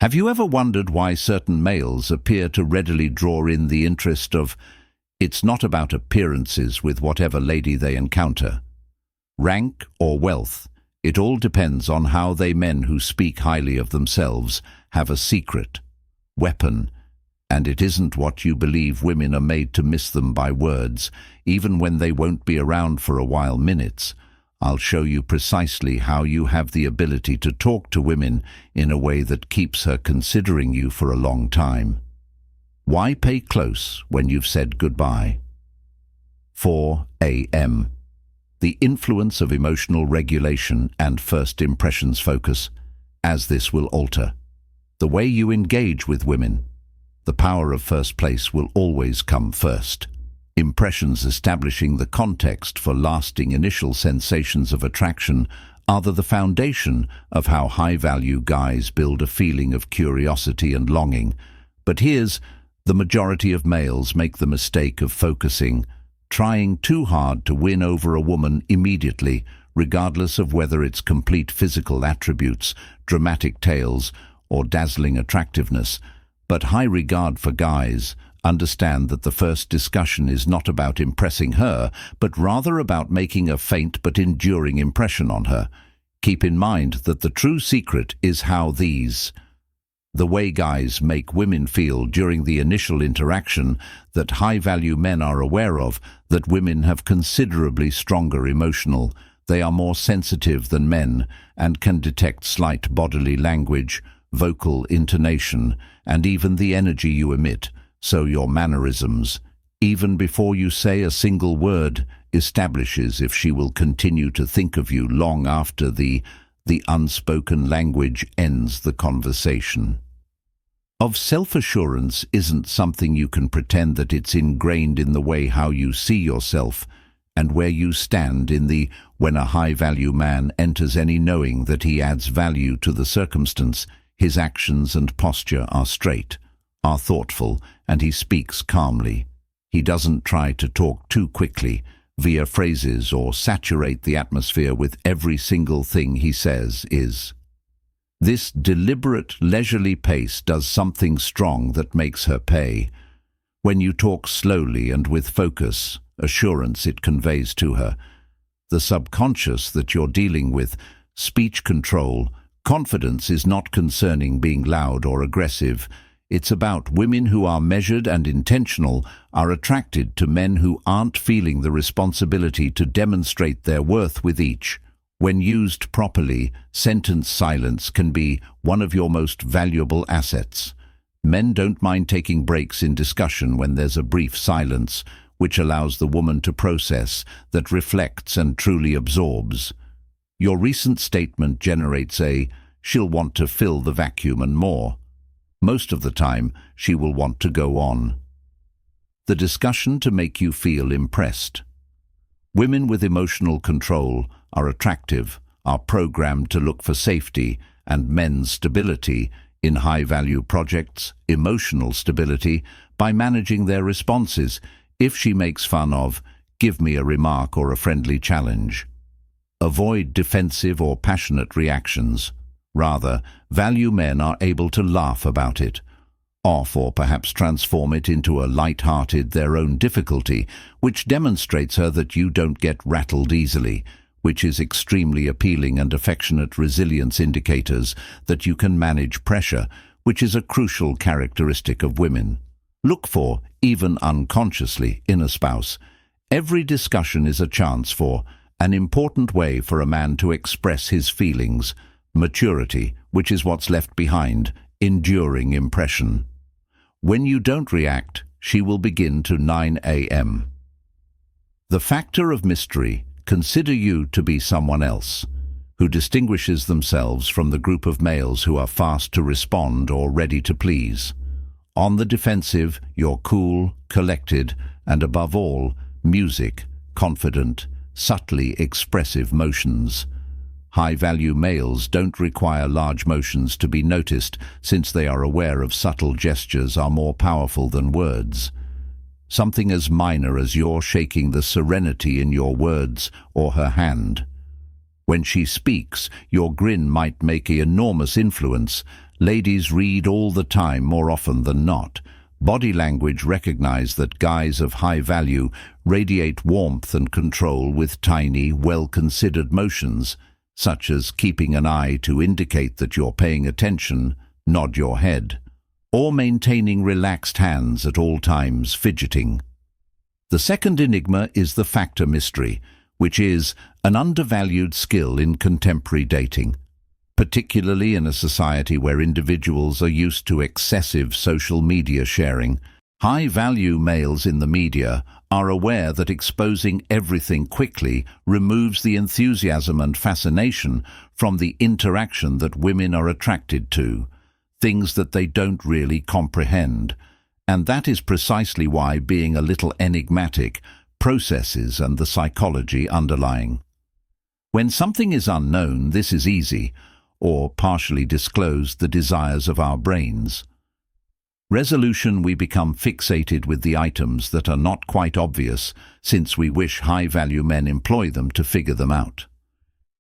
Have you ever wondered why certain males appear to readily draw in the interest of? It's not about appearances with whatever lady they encounter. Rank or wealth, it all depends on how they men who speak highly of themselves have a secret, weapon, and it isn't what you believe. Women are made to miss them by words, even when they won't be around for a while minutes. I'll show you precisely how you have the ability to talk to women in a way that keeps her considering you for a long time. Why pay close when you've said goodbye? 4 a.m. The influence of emotional regulation and first impressions focus, as this will alter the way you engage with women. The power of first place will always come first. Impressions establishing the context for lasting initial sensations of attraction are the foundation of how high-value guys build a feeling of curiosity and longing. But here's the majority of males make the mistake of trying too hard to win over a woman immediately, regardless of whether it's complete physical attributes, dramatic tales, or dazzling attractiveness. But high regard for guys understand that the first discussion is not about impressing her, but rather about making a faint but enduring impression on her. Keep in mind that the true secret is how the way guys make women feel during the initial interaction, that high-value men are aware of, that women have considerably stronger emotional. They are more sensitive than men and can detect slight bodily language, vocal intonation, and even the energy you emit. So your mannerisms, even before you say a single word, establishes if she will continue to think of you long after the unspoken language ends the conversation. Of self-assurance isn't something you can pretend that it's ingrained in the way how you see yourself and where you stand when a high-value man enters any knowing that he adds value to the circumstance, his actions and posture are straight, are thoughtful, and he speaks calmly. He doesn't try to talk too quickly, via phrases, or saturate the atmosphere with every single thing he says. This deliberate, leisurely pace does something strong that makes her pay. When you talk slowly and with focus, assurance it conveys to her. The subconscious that you're dealing with, speech control, confidence is not concerning being loud or aggressive. It's about women who are measured and intentional, are attracted to men who aren't feeling the responsibility to demonstrate their worth with each. When used properly, sentence silence can be one of your most valuable assets. Men don't mind taking breaks in discussion when there's a brief silence, which allows the woman to process, that reflects and truly absorbs. Your recent statement generates she'll want to fill the vacuum and more. Most of the time, she will want to go on. The discussion to make you feel impressed. Women with emotional control are attractive, are programmed to look for safety and men's stability in high-value projects, emotional stability, by managing their responses. If she makes fun of, give me a remark or a friendly challenge. Avoid defensive or passionate reactions. Rather, value men are able to laugh about it, off or perhaps transform it into a light-hearted their own difficulty, which demonstrates her that you don't get rattled easily, which is extremely appealing, and affectionate resilience indicators that you can manage pressure, which is a crucial characteristic of women. Look for, even unconsciously, in a spouse. Every discussion is a chance for an important way for a man to express his feelings. Maturity, which is what's left behind, enduring impression. When you don't react, she will begin to 9 a.m. The factor of mystery. Consider you to be someone else, who distinguishes themselves from the group of males who are fast to respond or ready to please. On the defensive, you're cool, collected, and above all, music, confident, subtly expressive motions. High-value males don't require large motions to be noticed, since they are aware of subtle gestures are more powerful than words. Something as minor as your shaking the serenity in your words or her hand. When she speaks, your grin might make an enormous influence, Ladies read all the time, more often than not. Body language recognize that guys of high value radiate warmth and control with tiny, well-considered motions, such as keeping an eye to indicate that you're paying attention, nod your head, or maintaining relaxed hands at all times, fidgeting. The second enigma is the factor mystery, which is an undervalued skill in contemporary dating, particularly in a society where individuals are used to excessive social media sharing. High-value males in the media are aware that exposing everything quickly removes the enthusiasm and fascination from the interaction that women are attracted to, things that they don't really comprehend. And that is precisely why being a little enigmatic processes and the psychology underlying. When something is unknown, this is easy, or partially disclose the desires of our brains. Resolution: we become fixated with the items that are not quite obvious, since we wish high-value men employ them to figure them out.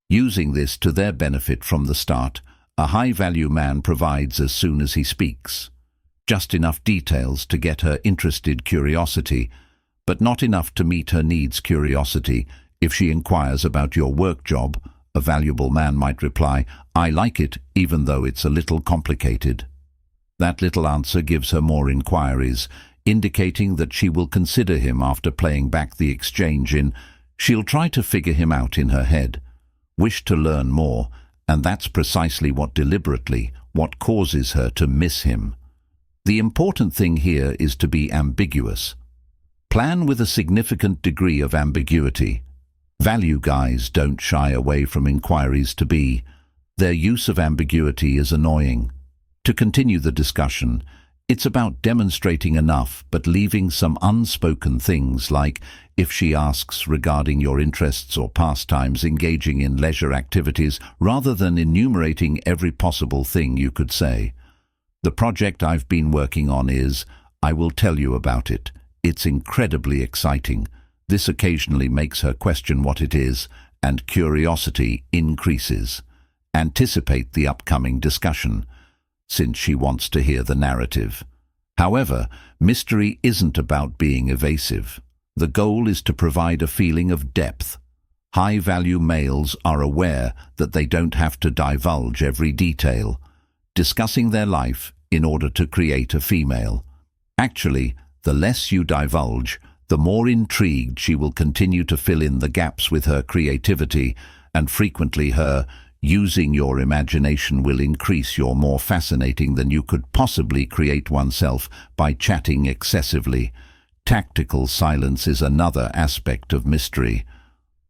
Using this to their benefit from the start, a high-value man provides as soon as he speaks. Just enough details to get her interested curiosity, but not enough to meet her needs curiosity. If she inquires about your work job, a valuable man might reply, "I like it, even though it's a little complicated." That little answer gives her more inquiries, indicating that she will consider him after playing back the exchange she'll try to figure him out in her head, wish to learn more, and that's precisely what causes her to miss him. The important thing here is to be ambiguous. Plan with a significant degree of ambiguity. Value guys don't shy away from inquiries to be. Their use of ambiguity is annoying. To continue the discussion, it's about demonstrating enough but leaving some unspoken things, like if she asks regarding your interests or pastimes, engaging in leisure activities rather than enumerating every possible thing you could say. "The project I've been working on is, I will tell you about it. It's incredibly exciting." This occasionally makes her question what it is, and curiosity increases. Anticipate the upcoming discussion, since she wants to hear the narrative. However, mystery isn't about being evasive. The goal is to provide a feeling of depth. High-value males are aware that they don't have to divulge every detail, discussing their life in order to create a female. Actually, the less you divulge, the more intrigued she will continue to fill in the gaps with her creativity, and frequently her using your imagination will increase. You're more fascinating than you could possibly create oneself by chatting excessively. Tactical silence is another aspect of mystery.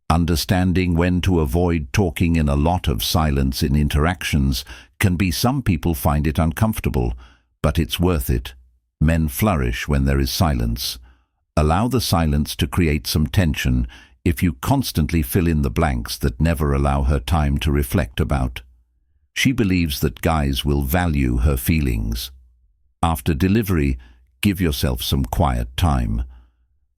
Understanding when to avoid talking in a lot of silence in interactions can be. Some people find it uncomfortable, but it's worth it. Men flourish when there is silence. Allow the silence to create some tension if you constantly fill in the blanks that never allow her time to reflect about. She believes that guys will value her feelings. After delivery, give yourself some quiet time.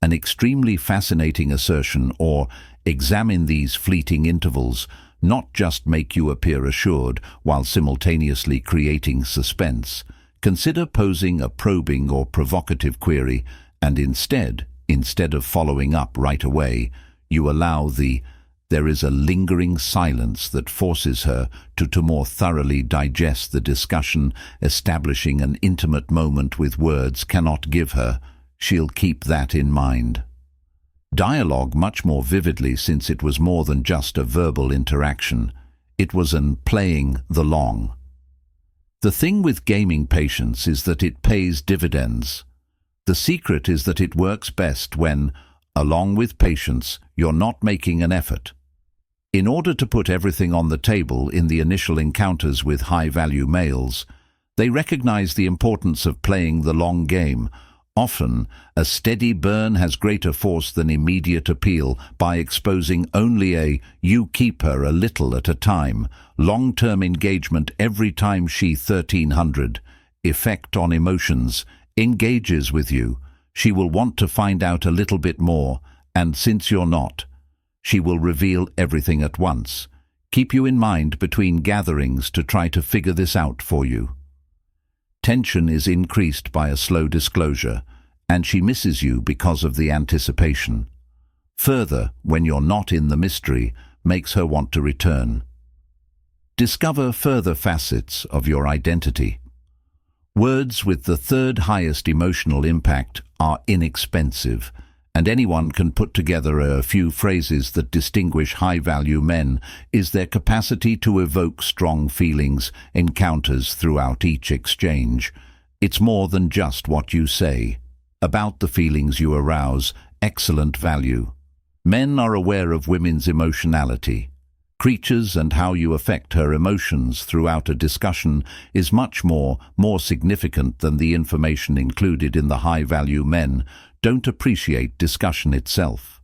An extremely fascinating assertion, or examine these fleeting intervals, not just make you appear assured while simultaneously creating suspense. Consider posing a probing or provocative query, and instead of following up right away, you allow there is a lingering silence that forces her to more thoroughly digest the discussion. Establishing an intimate moment with words cannot give her. She'll keep that in mind. Dialogue much more vividly, since it was more than just a verbal interaction. It was an playing the long. The thing with gaming patience is that it pays dividends. The secret is that it works best when, along with patience, you're not making an effort. In order to put everything on the table in the initial encounters with high-value males, they recognize the importance of playing the long game. Often, a steady burn has greater force than immediate appeal. By exposing only you keep her a little at a time, long-term engagement every time she 1300, effect on emotions, engages with you, she will want to find out a little bit more, and since you're not, she will reveal everything at once. Keep you in mind between gatherings to try to figure this out for you. Tension is increased by a slow disclosure, and she misses you because of the anticipation. Further, when you're not in the mystery, makes her want to return. Discover further facets of your identity. Words with the third highest emotional impact are inexpensive, and anyone can put together a few phrases that distinguish high-value men is their capacity to evoke strong feelings, encounters throughout each exchange. It's more than just what you say. About the feelings you arouse, excellent value. Men are aware of women's emotionality. Creatures and how you affect her emotions throughout a discussion is much more significant than the information included in the high-value men don't appreciate discussion itself.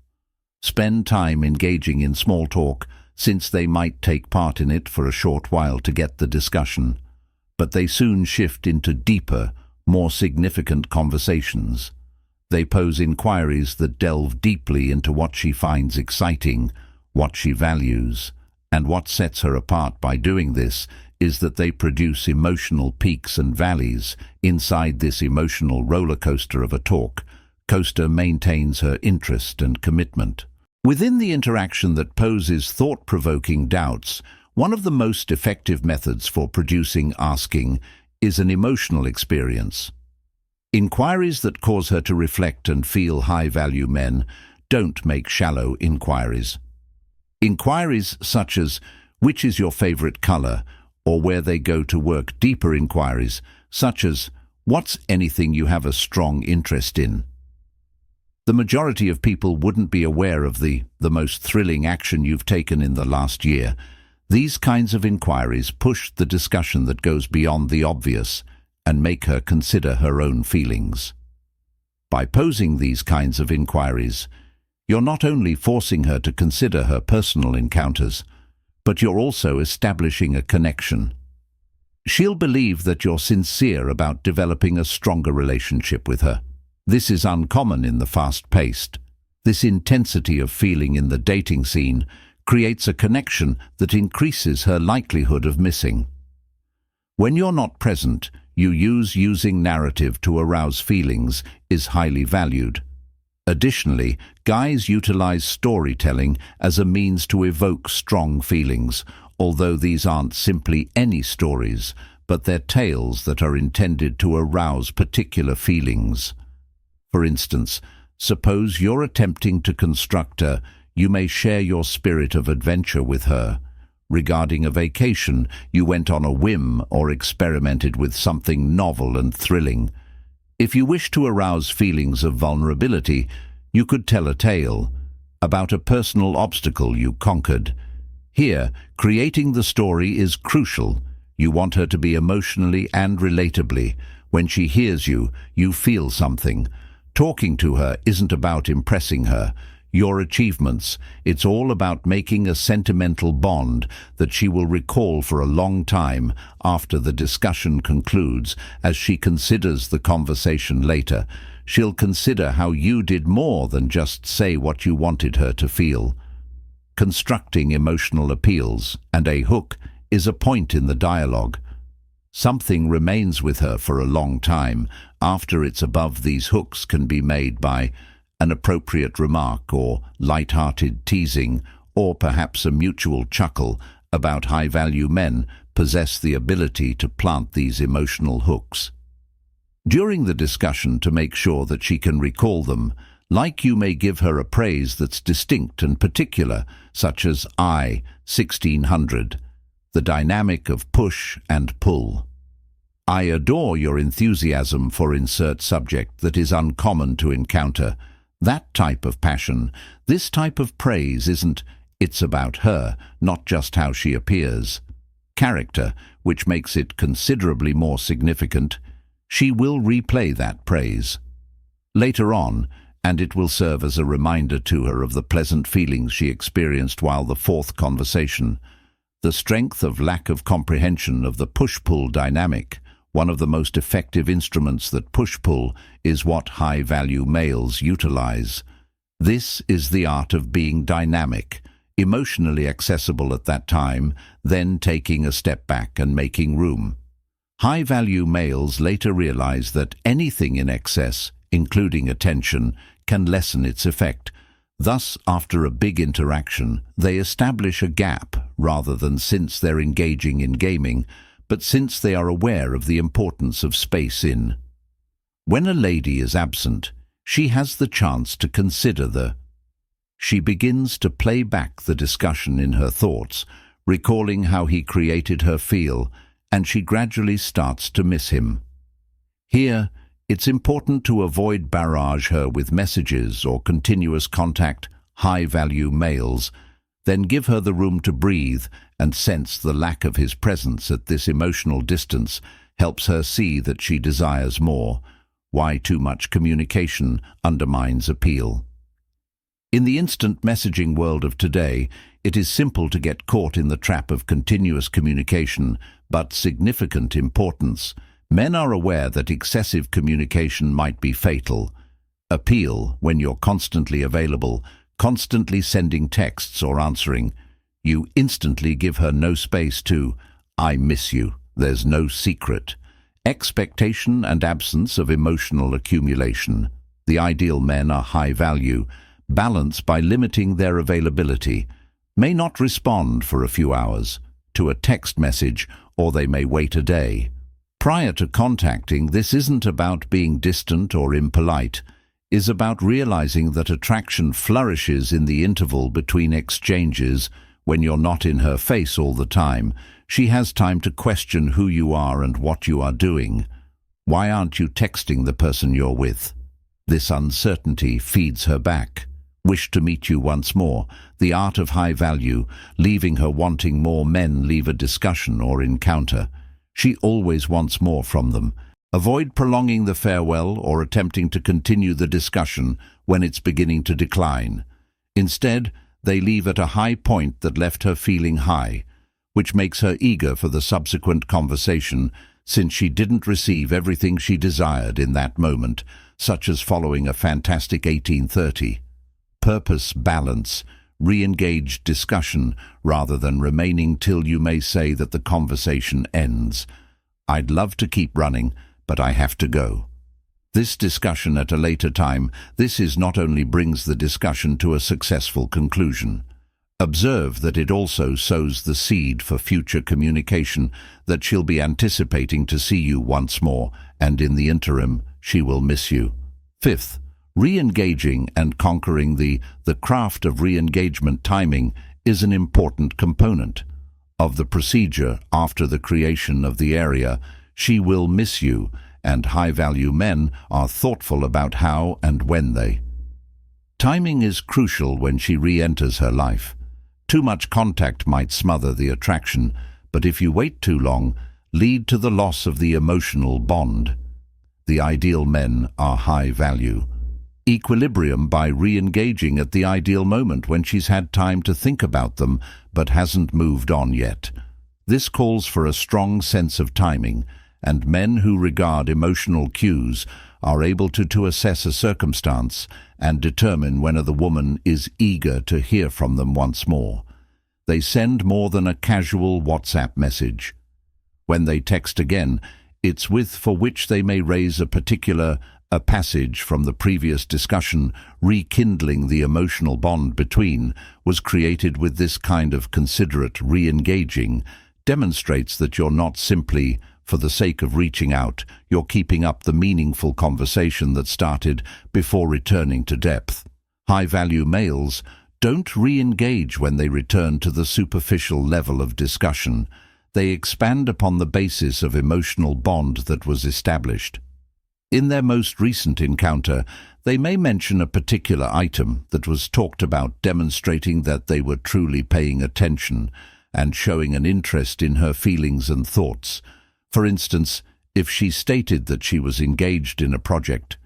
Spend time engaging in small talk, since they might take part in it for a short while to get the discussion, but they soon shift into deeper, more significant conversations. They pose inquiries that delve deeply into what she finds exciting, what she values, and what sets her apart by doing this is that they produce emotional peaks and valleys. Inside this emotional roller coaster of a talk, Coaster maintains her interest and commitment. Within the interaction that poses thought-provoking doubts, one of the most effective methods for producing asking is an emotional experience. Inquiries that cause her to reflect and feel high-value men don't make shallow inquiries. Inquiries such as, which is your favorite color, or where they go to work, deeper inquiries such as, what's anything you have a strong interest in? The majority of people wouldn't be aware of the most thrilling action you've taken in the last year. These kinds of inquiries push the discussion that goes beyond the obvious and make her consider her own feelings. By posing these kinds of inquiries, you're not only forcing her to consider her personal encounters, but you're also establishing a connection. She'll believe that you're sincere about developing a stronger relationship with her. This is uncommon in the fast-paced. This intensity of feeling in the dating scene creates a connection that increases her likelihood of missing. When you're not present, using narrative to arouse feelings is highly valued. Additionally, guys utilize storytelling as a means to evoke strong feelings, although these aren't simply any stories, but they're tales that are intended to arouse particular feelings. For instance, suppose you're attempting to construct you may share your spirit of adventure with her. Regarding a vacation, you went on a whim or experimented with something novel and thrilling. If you wish to arouse feelings of vulnerability, you could tell a tale about a personal obstacle you conquered. Here, creating the story is crucial. You want her to be emotionally and relatably. When she hears you, you feel something. Talking to her isn't about impressing her, your achievements. It's all about making a sentimental bond that she will recall for a long time after the discussion concludes. As she considers the conversation later, she'll consider how you did more than just say what you wanted her to feel. Constructing emotional appeals and a hook is a point in the dialogue. Something remains with her for a long time after it's above. These hooks can be made by an appropriate remark or light-hearted teasing, or perhaps a mutual chuckle. About high-value men possess the ability to plant these emotional hooks during the discussion to make sure that she can recall them. Like, you may give her a praise that's distinct and particular, such as I, 1600. The dynamic of push and pull. I adore your enthusiasm for insert subject that is uncommon to encounter. That type of passion, this type of praise it's about her, not just how she appears. Character, which makes it considerably more significant. She will replay that praise later on, and it will serve as a reminder to her of the pleasant feelings she experienced while the fourth conversation. The strength of lack of comprehension of the push-pull dynamic. One of the most effective instruments that push-pull is what high-value males utilize. This is the art of being dynamic, emotionally accessible at that time, then taking a step back and making room. High-value males later realize that anything in excess, including attention, can lessen its effect. Thus, after a big interaction, they establish a gap rather than since they're engaging in gaming, but since they are aware of the importance of space in. When a lady is absent, she has the chance to consider She begins to play back the discussion in her thoughts, recalling how he created her feel, and she gradually starts to miss him. Here, it's important to avoid barrage her with messages or continuous contact, high-value males, then give her the room to breathe and sense the lack of his presence at this emotional distance helps her see that she desires more, why too much communication undermines appeal. In the instant messaging world of today, it is simple to get caught in the trap of continuous communication, but significant importance. Men are aware that excessive communication might be fatal. Appeal, when you're constantly available, constantly sending texts or answering, you instantly give her no space to, "I miss you, there's no secret." Expectation and absence of emotional accumulation. The ideal men are high value, balance by limiting their availability, may not respond for a few hours to a text message, or they may wait a day. Prior to contacting, this isn't about being distant or impolite, is about realizing that attraction flourishes in the interval between exchanges. When you're not in her face all the time, she has time to question who you are and what you are doing. Why aren't you texting the person you're with? This uncertainty feeds her back. Wish to meet you once more, the art of high value, leaving her wanting more. Men leave a discussion or encounter. She always wants more from them. Avoid prolonging the farewell or attempting to continue the discussion when it's beginning to decline. Instead, they leave at a high point that left her feeling high, which makes her eager for the subsequent conversation, since she didn't receive everything she desired in that moment, such as following a fantastic 1830. Purpose, balance, re-engaged discussion rather than remaining till you may say that the conversation ends. I'd love to keep running, but I have to go. This discussion at a later time, this is not only brings the discussion to a successful conclusion. Observe that it also sows the seed for future communication, that she'll be anticipating to see you once more, and in the interim, she will miss you. Fifth, re-engaging and conquering the craft of re-engagement. Timing is an important component of the procedure. After the creation of the area, she will miss you, and high-value men are thoughtful about how and when they. Timing is crucial when she re-enters her life. Too much contact might smother the attraction, but if you wait too long, lead to the loss of the emotional bond. The ideal men are high value. Equilibrium by re-engaging at the ideal moment when she's had time to think about them but hasn't moved on yet. This calls for a strong sense of timing, and men who regard emotional cues are able to assess a circumstance and determine when the woman is eager to hear from them once more. They send more than a casual WhatsApp message. When they text again, it's with for which they may raise a passage from the previous discussion. Rekindling the emotional bond between was created with this kind of considerate re-engaging, demonstrates that you're not simply for the sake of reaching out, you're keeping up the meaningful conversation that started before returning to depth. High-value males don't re-engage when they return to the superficial level of discussion. They expand upon the basis of emotional bond that was established. In their most recent encounter, they may mention a particular item that was talked about, demonstrating that they were truly paying attention and showing an interest in her feelings and thoughts. For instance, if she stated that she was engaged in a project,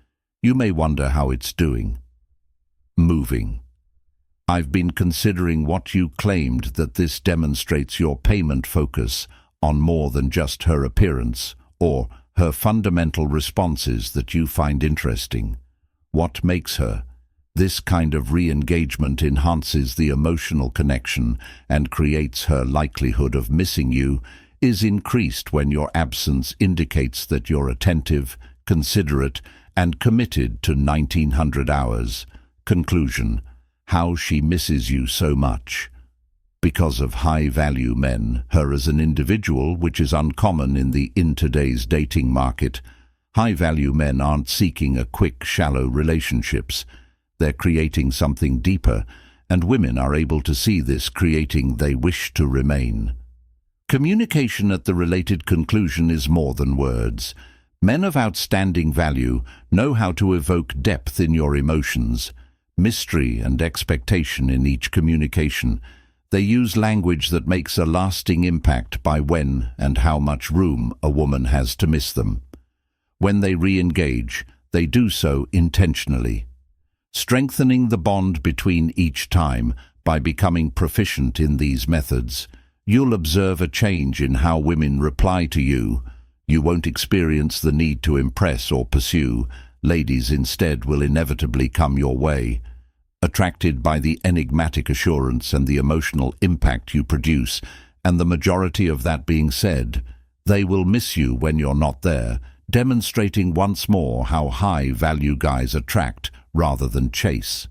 you may wonder how it's doing. Moving. I've been considering what you claimed, that this demonstrates your payment focus on more than just her appearance or her fundamental responses that you find interesting. What makes her? This kind of re-engagement enhances the emotional connection and creates her likelihood of missing you is increased when your absence indicates that you're attentive, considerate, and committed to 1900 hours. Conclusion: how she misses you so much. Because of high-value men, her as an individual, which is uncommon in today's dating market. High-value men aren't seeking a quick, shallow relationships. They're creating something deeper, and women are able to see this, creating they wish to remain. Communication at the related conclusion is more than words. Men of outstanding value know how to evoke depth in your emotions, mystery and expectation in each communication. They use language that makes a lasting impact by when and how much room a woman has to miss them. When they re-engage, they do so intentionally, strengthening the bond between each time by becoming proficient in these methods. You'll observe a change in how women reply to you. You won't experience the need to impress or pursue. Ladies instead will inevitably come your way, attracted by the enigmatic assurance and the emotional impact you produce, and the majority of that being said, they will miss you when you're not there, demonstrating once more how high-value guys attract rather than chase.